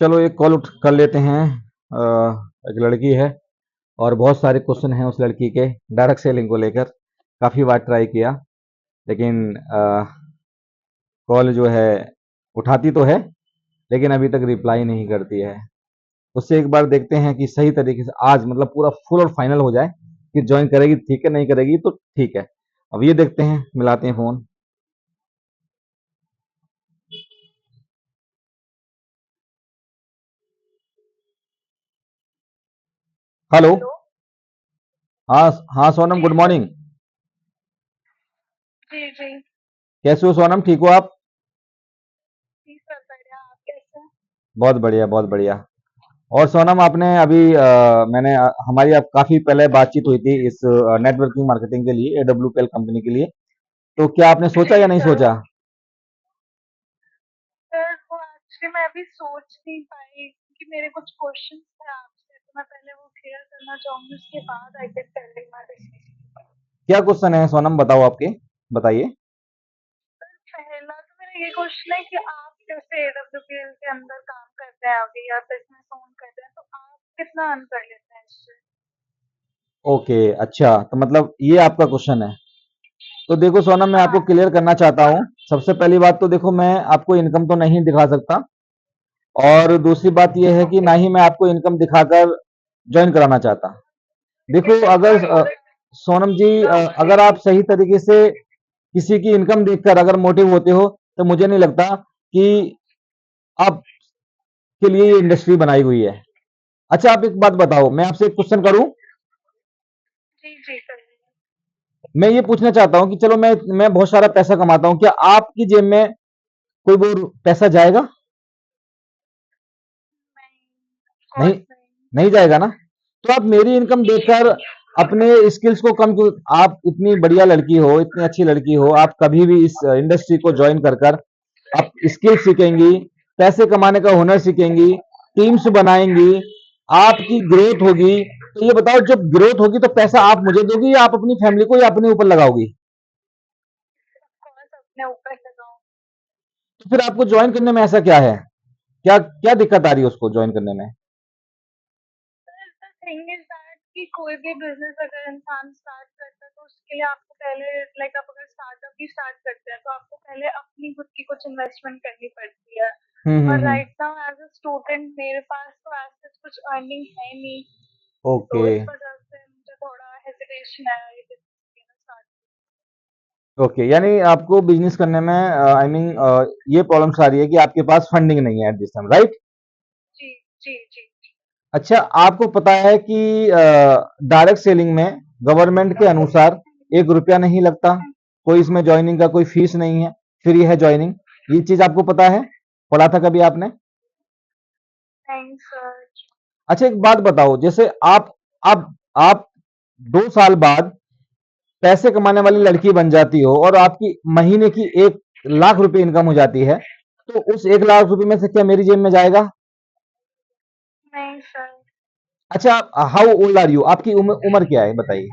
चलो एक कॉल उठ कर लेते हैं। एक लड़की है और बहुत सारे क्वेश्चन हैं उस लड़की के डायरेक्ट सेलिंग को लेकर। काफ़ी बार ट्राई किया, लेकिन कॉल जो है उठाती तो है, लेकिन अभी तक रिप्लाई नहीं करती है। उससे एक बार देखते हैं कि सही तरीके से आज मतलब पूरा फुल और फाइनल हो जाए कि ज्वाइन करेगी, ठीक है, नहीं करेगी तो ठीक है। अब ये देखते हैं, मिलाते हैं फ़ोन। हेलो। हेलो। हाँ हाँ सोनम, जी गुड सर। मॉर्निंग। जी जी। कैसे हो सोनम, ठीक हो आप? जी सर, बढ़िया। आप कैसे हैं? बहुत बढ़िया, बहुत बढ़िया। और सोनम, आपने अभी हमारी अब काफ़ी पहले बातचीत हुई थी इस नेटवर्किंग मार्केटिंग के लिए, AWPL कंपनी के लिए। तो क्या आपने सोचा या जी नहीं सर। सोचा? सर वो एक्चुअली मैं अभी सोच नहीं पाई कि मेरे कुछ क्वेश्चंस थे आपसे, तो मैं पहले वो क्लियर करना चाहूंगी, उसके बाद I can tell you my decision. क्या क्वेश्चन है सोनम, बताओ आपके, बताइए। सर पहला तो मेरा ये क्वेश्चन है कि आप जैसे एडब्ल्यूपीएल के अंदर काम करते हैं अभी या बिजनेस ओन करते हैं, तो आप कितना अर्न कर लेते हैं इससे? ओके, अच्छा, तो मतलब ये आपका क्वेश्चन है। तो देखो सोनम, मैं आपको हाँ। क्लियर करना चाहता हूँ। सबसे पहली बात तो देखो, मैं आपको इनकम तो नहीं दिखा सकता, और दूसरी बात यह है कि ना ओके। ही मैं आपको इनकम दिखाकर ज्वाइन कराना चाहता। देखो, अगर सोनम जी, अगर आप सही तरीके से किसी की इनकम देखकर अगर मोटिव होते हो, तो मुझे नहीं लगता कि आपके लिए ये इंडस्ट्री बनाई हुई है। अच्छा, आप एक बात बताओ, मैं आपसे एक क्वेश्चन करूं? जी जी सर। मैं ये पूछना चाहता हूं कि चलो, मैं बहुत सारा पैसा कमाता हूं, क्या आपकी जेब में कोई वो पैसा जाएगा? नहीं, नहीं, कोर्स नहीं। नहीं जाएगा ना। तो आप मेरी इनकम देखकर अपने स्किल्स को कम क्यों? आप इतनी बढ़िया लड़की हो, इतनी अच्छी लड़की हो, आप कभी भी इस इंडस्ट्री को ज्वाइन कर कर आप स्किल सीखेंगी, पैसे कमाने का हुनर सीखेंगी, टीम्स बनाएंगी, आपकी ग्रोथ होगी। तो ये बताओ, जब ग्रोथ होगी तो पैसा आप मुझे दोगी या आप अपनी फैमिली को या अपने ऊपर लगाओगी? कोर्स अपने ऊपर लगाऊं। तो फिर आपको ज्वाइन करने में ऐसा क्या है? क्या क्या दिक्कत आ रही है उसको ज्वाइन करने में? द थिंग इज दैट कि कोई भी बिजनेस अगर इंसान स्टार्ट करता है तो उसके लिए आपको पहले, लाइक आप अगर स्टार्टअप भी स्टार्ट करते हैं तो आपको पहले अपनी खुद की कुछ इन्वेस्टमेंट करनी पड़ती है। और hmm. Right now as a student मेरे पास तो ऐसे कुछ अर्निंग है नहीं, ओके। तो इस वजह से मुझे थोड़ा हेजिटेशन है ये बिजनेस स्टार्ट। ओके, यानी आपको बिजनेस करने में आई मीन ये प्रॉब्लम्स आ रही है कि आपके पास फंडिंग नहीं है एट दिस टाइम, राइट? जी जी जी। अच्छा, आपको पता है कि डायरेक्ट सेलिंग में गवर्नमेंट के अनुसार 1 रुपया नहीं लगता, कोई इसमें ज्वाइनिंग का कोई फीस नहीं है, फ्री है ज्वाइनिंग। ये चीज आपको पता है? पढ़ा था कभी आपने? Thanks sir. अच्छा, एक बात बताओ, जैसे आप 2 साल बाद पैसे कमाने वाली लड़की बन जाती हो और आपकी महीने की 1 लाख रुपए इनकम हो जाती है, तो उस 1 लाख रुपए में से क्या मेरी जेब में जाएगा? नहीं सर। अच्छा, हाउ ओल्ड आर यू? आपकी उम्र उम्र क्या है, बताइए।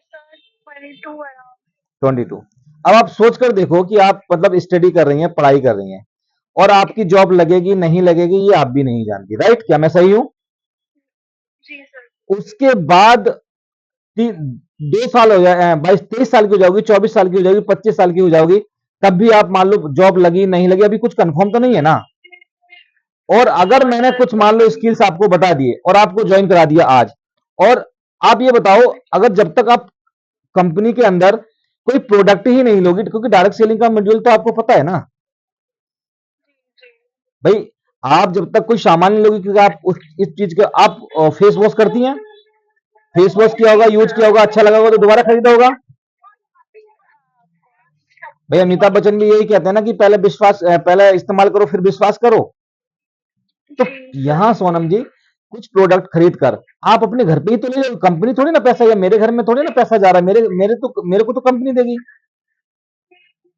Sir 22 around. 22। अब आप सोच कर देखो कि आप मतलब स्टडी कर रही हैं, पढ़ाई कर रही हैं, और आपकी जॉब लगेगी नहीं लगेगी ये आप भी नहीं जानती, राइट? क्या मैं सही हूं? जी सर। उसके बाद 2 साल हो जाए, 22 23 साल की हो जाओगी, 24 साल की हो जाओगी, 25 साल की हो जाओगी, तब भी आप मान लो जॉब लगी नहीं लगी, अभी कुछ कंफर्म तो नहीं है ना। और अगर हाँ मैंने सर। कुछ मान लो स्किल्स आपको बता दिए और आपको ज्वाइन करा दिया आज, और आप ये बताओ, अगर जब तक आप कंपनी के अंदर कोई प्रोडक्ट ही नहीं लोगी, क्योंकि डायरेक्ट सेलिंग का मॉड्यूल तो आपको पता है ना जी जी। भाई। आप जब तक कोई सामान नहीं लोगी, क्योंकि आप इस चीज का आप फेस वॉश करती हैं, फेस वॉश किया होगा, जी यूज सर। किया होगा, अच्छा लगा होगा तो दोबारा खरीदा होगा। हाँ, of course। भाई अमिताभ बच्चन भी यही कहते हैं ना कि पहले इस्तेमाल करो फिर विश्वास करो। तो जी सर। यहां सोनम जी, कुछ प्रोडक्ट खरीद कर आप अपने घर पे ही तो ले लो, कंपनी थोड़ी ना पैसा, या मेरे घर में थोड़ी ना पैसा जा रहा है, मेरे को तो कंपनी देगी।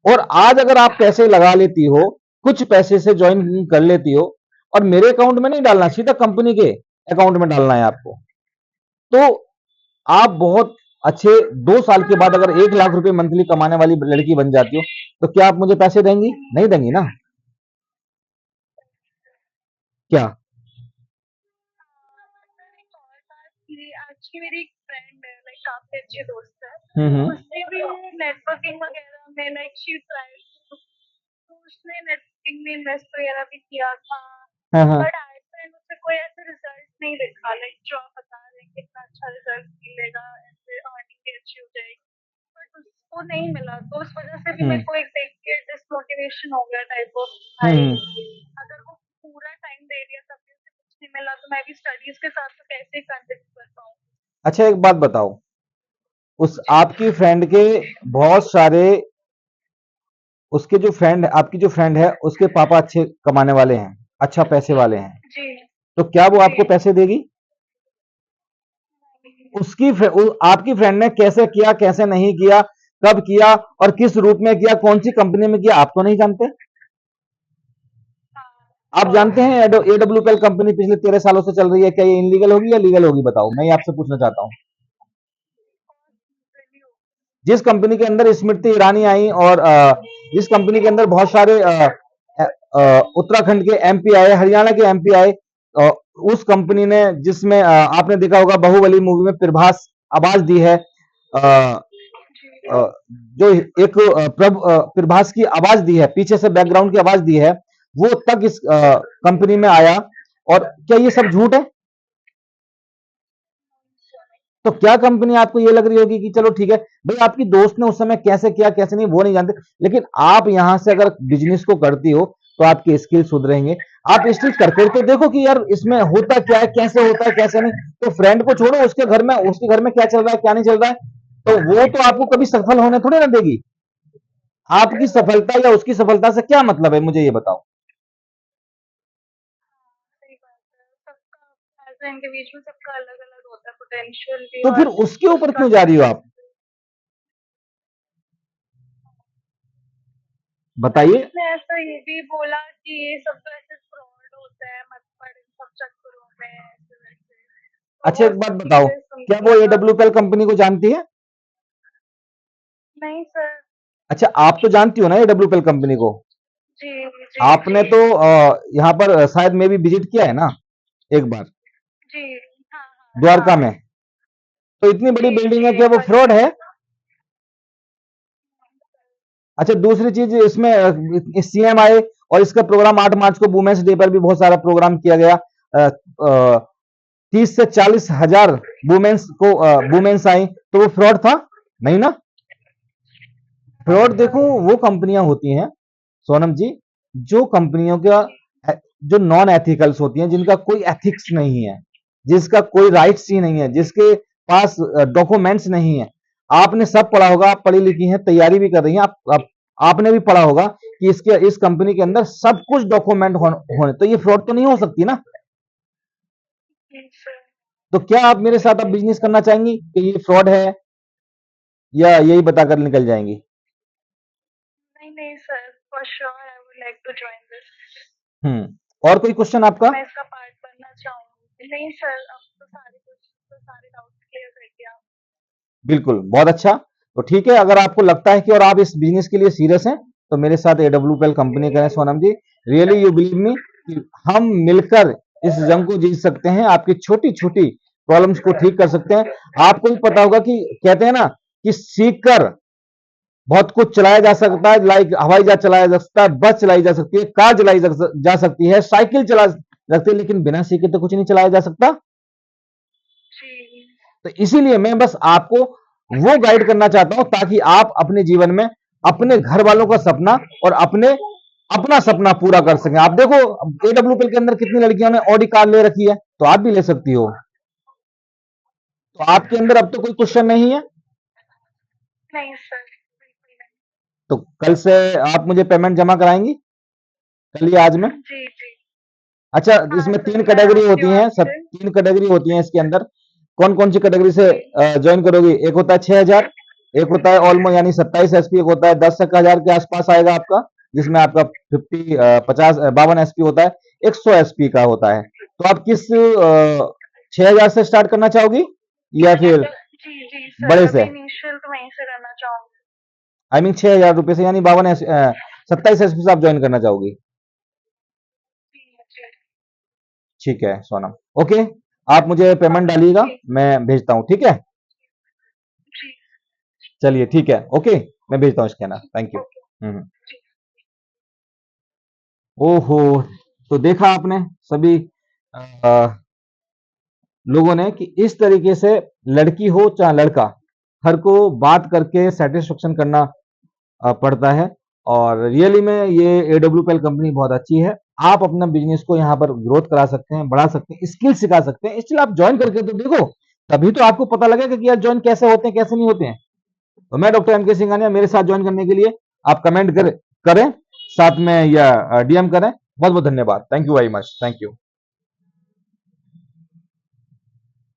और आज अगर आप पैसे लगा लेती हो, कुछ पैसे से ज्वाइन कर लेती हो, और मेरे अकाउंट में नहीं डालना, सीधा कंपनी के अकाउंट में डालना है आपको, तो आप बहुत अच्छे 2 साल के बाद अगर 1 लाख रुपए मंथली कमाने वाली लड़की बन जाती हो, तो क्या आप मुझे पैसे देंगी? नहीं देंगी ना। क्या? सर एक और बात कि एक्चुअली मेरी एक फ्रेंड है, लाइक काफी अच्छी दोस्त है, हम्म। उसने भी नेटवर्किंग वगैरह में लाइक शी ट्राई, तो उसने नेटवर्किंग में इन्वेस्ट वगैरह भी किया था, हाँ हाँ। बट आई थिंक उससे कोई ऐसे रिजल्ट नहीं दिखा, लाइक जो आप बता रहे हैं कितना अच्छा रिजल्ट मिलेगा, ऐसे अर्निंग भी अच्छी हो जाएगी, बट उसको नहीं मिला, तो उस वजह से भी मेरे को एक देख के डिसमोटिवेशन हो गया टाइप ऑफ, भाई हम्म। अगर वो पूरा टाइम दे दिया तब भी उसे कुछ नहीं मिला, तो मैं भी स्टडीज के साथ तो कैसे कंटिन्यू कर पाऊँ। अच्छा एक बात बताओ, उस जी आपकी फ्रेंड के बहुत सारे, उसके जो फ्रेंड, आपकी जो फ्रेंड है उसके पापा अच्छे कमाने वाले हैं, अच्छा पैसे वाले हैं, जी तो क्या वो जी। आपको पैसे देगी? आपकी फ्रेंड ने कैसे किया, कैसे नहीं किया, कब किया और किस रूप में किया, कौन सी कंपनी में किया, आप तो नहीं जानते। हाँ आप जानते हैं एडब्ल्यूपीएल कंपनी पिछले 13 सालों से चल रही है, क्या ये इनलीगल होगी या लीगल होगी? बताओ, मैं ये आपसे पूछना चाहता हूँ। रिव्यू। जिस कंपनी के अंदर स्मृति ईरानी आई और जिस कंपनी के अंदर बहुत सारे उत्तराखंड के एमपी आए, हरियाणा के एमपी आए, अ, उस कंपनी ने, जिसमें आपने देखा होगा बाहुबली मूवी में प्रभास आवाज दी है, जी जो एक प्रभास की आवाज दी है, पीछे से बैकग्राउंड की आवाज दी है, वो तक इस कंपनी में आया। और क्या ये सब झूठ है? तो क्या कंपनी आपको ये लग रही होगी कि चलो ठीक है भाई, आपकी दोस्त ने उस समय कैसे किया कैसे नहीं वो नहीं जानते, लेकिन आप यहां से अगर बिजनेस को करती हो तो आपके स्किल सुधरेंगे। आप इस चीज करके तो देखो कि यार इसमें होता क्या है, कैसे होता है कैसे नहीं। तो फ्रेंड को छोड़ो, उसके घर में क्या चल रहा है क्या नहीं चल रहा है, तो वो तो आपको कभी सफल होने थोड़ी ना देगी। आपकी सफलता या उसकी सफलता से क्या मतलब है, मुझे ये बताओ। सही बात है, सबका एज ए इंडिविजुअल सबका अलग अलग होता है पोटेंशियल भी, तो फिर और उसके ऊपर उसका क्यों जा रही हो आप? सर बताइए। उसने ऐसा ये भी बोला कि ये सब तो ऐसे फ्रॉड होता है, मत पड़ इन सब चक्करों में ऐसे वैसे, तो अच्छा वो एक बात सब बताओ, चीजें सुन क्या के वो थोड़ा। एडब्ल्यूपीएल कंपनी को जानती है? नहीं सर। अच्छा आप तो जानती हो ना एडब्ल्यूपीएल कंपनी को। जी जी जी आपने तो यहाँ पर शायद में भी विजिट किया है ना एक बार, जी। हाँ द्वारका हाँ में। तो इतनी बड़ी जी बिल्डिंग जी है, क्या एक वो बार फ्रॉड गए है? थे। अच्छा दूसरी चीज इसमें सीएम आए और इसका प्रोग्राम 8 मार्च को वुमेन्स डे पर भी बहुत सारा प्रोग्राम किया गया। 30 से 40 हजार वुमेन्स आई, तो वो फ्रॉड था? नहीं ना। नहीं फ्रॉड देखो सर। वो कंपनियां होती हैं सोनम जी, जो कंपनियों का जो नॉन एथिकल्स होती हैं, जिनका कोई एथिक्स नहीं है, जिसका कोई राइट्स ही नहीं है, जिसके पास डॉक्यूमेंट्स नहीं है। आपने सब पढ़ा होगा, आप पढ़ी लिखी हैं, तैयारी भी कर रही हैं, आपने भी पढ़ा होगा कि इस कंपनी के अंदर सब कुछ डॉक्यूमेंट होने, तो ये फ्रॉड तो नहीं हो सकती ना। जी सर। तो क्या आप मेरे साथ अब बिजनेस करना चाहेंगी कि ये फ्रॉड है, या यही बताकर निकल जाएंगी? नहीं नहीं sir, for sure I would like to join this, और कोई क्वेश्चन आपका? मैं इसका पार्ट बनना चाहूंगी। नहीं सर, अब तो सारे कुछ तो सारे डाउट्स क्लियर कर दिया। बिल्कुल, बहुत अच्छा। तो ठीक है, अगर आपको लगता है कि और आप इस बिजनेस के लिए सीरियस हैं, तो मेरे साथ एडब्ल्यूपीएल कंपनी करें सोनम जी। रियली यू बिलीव मी कि हम मिलकर इस जंग को जीत सकते हैं, आपकी छोटी छोटी प्रॉब्लम्स को ठीक कर सकते हैं। आपको भी पता होगा कि कहते हैं ना कि सीख कर बहुत कुछ चलाया जा सकता है, लाइक हवाई जहाज चलाया जा सकता है, बस चलाई जा सकती है, कार चलाई जा सकती है, साइकिल चला सकती है, लेकिन बिना सीखे तो कुछ नहीं चलाया जा सकता। जी तो इसीलिए मैं बस आपको वो गाइड करना चाहता हूं, ताकि आप अपने जीवन में अपने घर वालों का सपना और अपना सपना पूरा कर सकें। आप देखो एडब्ल्यूपीएल के अंदर कितनी लड़कियों ने ऑडी कार ले रखी है, तो आप भी ले सकती हो। तो आपके अंदर अब तो कोई क्वेश्चन नहीं है। नहीं सर, बिल्कुल नहीं। तो कल से आप मुझे पेमेंट जमा कराएंगी, कल या आज में? जी जी। अच्छा हाँ इसमें सर, तीन मैं कैटेगरी आती होती हूँ हैं, सब आपसे। 3 कैटेगरी होती हैं इसके अंदर। कौन कौन सी कैटेगरी से जी ज्वाइन करोगी? एक होता है 6 हजार, एक होता है ऑलमोस्ट यानी 27 एसपी, एक होता है 10 हजार के आसपास आएगा आपका, जिसमें आपका 52 एसपी होता है, 100 एसपी का होता है। तो आप किस 6 हजार से स्टार्ट करना चाहोगी या फिर जी जी सर, बड़े अभी से? इनिशियल तो वहीं से करना चाहूंगी। आई मीन 6 हजार रुपए से, यानी 27 एसपी से आप ज्वाइन करना चाहोगी? जी जी। ठीक है सोनम, ओके, आप मुझे पेमेंट डालिएगा, मैं भेजता हूँ, ठीक है, जी चलिए ठीक है, ओके, मैं भेजता हूँ स्कैनर, थैंक यू। ओके जी ओहो, तो देखा आपने सभी लोगों ने कि इस तरीके से लड़की हो चाहे लड़का, हर को बात करके सेटिस्फेक्शन करना पड़ता है। और रियली में ये AWPL कंपनी बहुत अच्छी है। आप अपना बिजनेस को यहाँ पर ग्रोथ करा सकते हैं, बढ़ा सकते हैं, स्किल सिखा सकते हैं, इसलिए आप ज्वाइन करके तो देखो, तभी तो आपको पता लगेगा कि यार ज्वाइन कैसे होते हैं कैसे नहीं होते हैं। तो मैं डॉक्टर MK सिंघानिया, मेरे साथ ज्वाइन करने के लिए आप कमेंट करें, साथ में या DM करें। बहुत बहुत धन्यवाद, thank you very much, thank you.